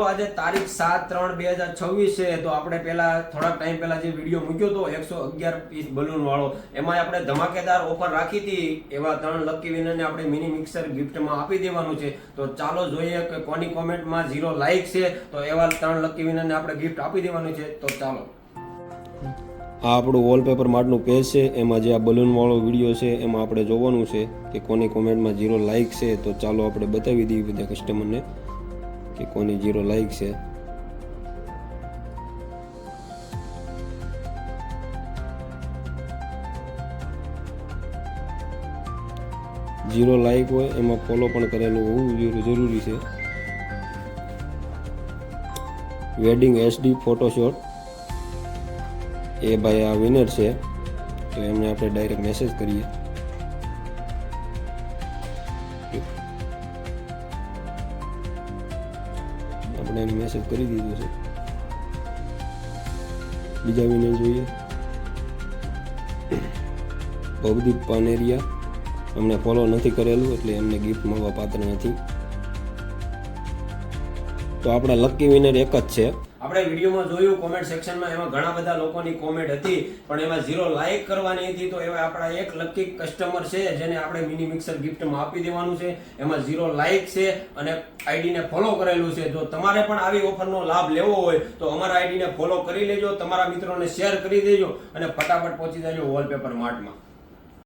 તો આજે તારીખ 7/3/2026 છે. તો આપણે પહેલા થોડાક ટાઈમ પહેલા જે વિડીયો મૂક્યો હતો 111 પીસ બલૂન વાળો, એમાં આપણે ધમાકેદાર ઓફર રાખી હતી. એવા 3 લકી વિનરને આપણે મિની મિક્સર ગિફ્ટમાં આપી દેવાનું છે. તો ચાલો જોઈએ કે કોની કોમેન્ટમાં 0 લાઈક છે. તો એવા 3 લકી વિનરને આપણે ગિફ્ટ આપી દેવાનું છે. તો ચાલો, આ આપણું વોલપેપર માર્ટનું પેજ છે. એમાં જે આ બલૂન વાળો વિડીયો છે એમાં આપણે જોવાનું છે કે કોની કોમેન્ટમાં 0 લાઈક છે. તો ચાલો આપણે બતાવી દઈએ બધા કસ્ટમરને કે કોની 0 લાઈક છે. ઝીરો લાઈક હોય એમાં ફોલો પણ કરેલું હોવું જરૂરી છે. વેડિંગ HD ફોટોશોટ એ ભાઈ આ વિનર છે. તો એમને આપણે ડાયરેક્ટ મેસેજ કરીએ. આપણે એને મેસેજ કરી દીધો છે. બીજા વિનર જોઈએ. ભવદીપ પાનેરિયા, અમને ફોલો નથી કરેલું એટલે એમને ગિફ્ટ મળવા પાત્ર નથી. તો આપણા લકી વિનર એક જ છે. આપણે વિડીયોમાં જોયું કોમેન્ટ સેક્શનમાં, એમાં ઘણા બધા લોકોની કોમેન્ટ હતી પણ એમાં 0 લાઈક કરવાની હતી. તો એવા આપણા એક લકી કસ્ટમર છે જેને આપણે મિની મિક્સર ગિફ્ટમાં આપી દેવાનું છે. એમાં 0 લાઈક છે અને આઈડીને ફોલો કરેલું છે. જો તમારે પણ આવી ઓફરનો લાભ લેવો હોય તો અમારા આઈડીને ફોલો કરી લેજો, તમારા મિત્રોને શેર કરી દેજો અને ફટાફટ પહોંચી જજો વોલપેપર માર્ટમાં.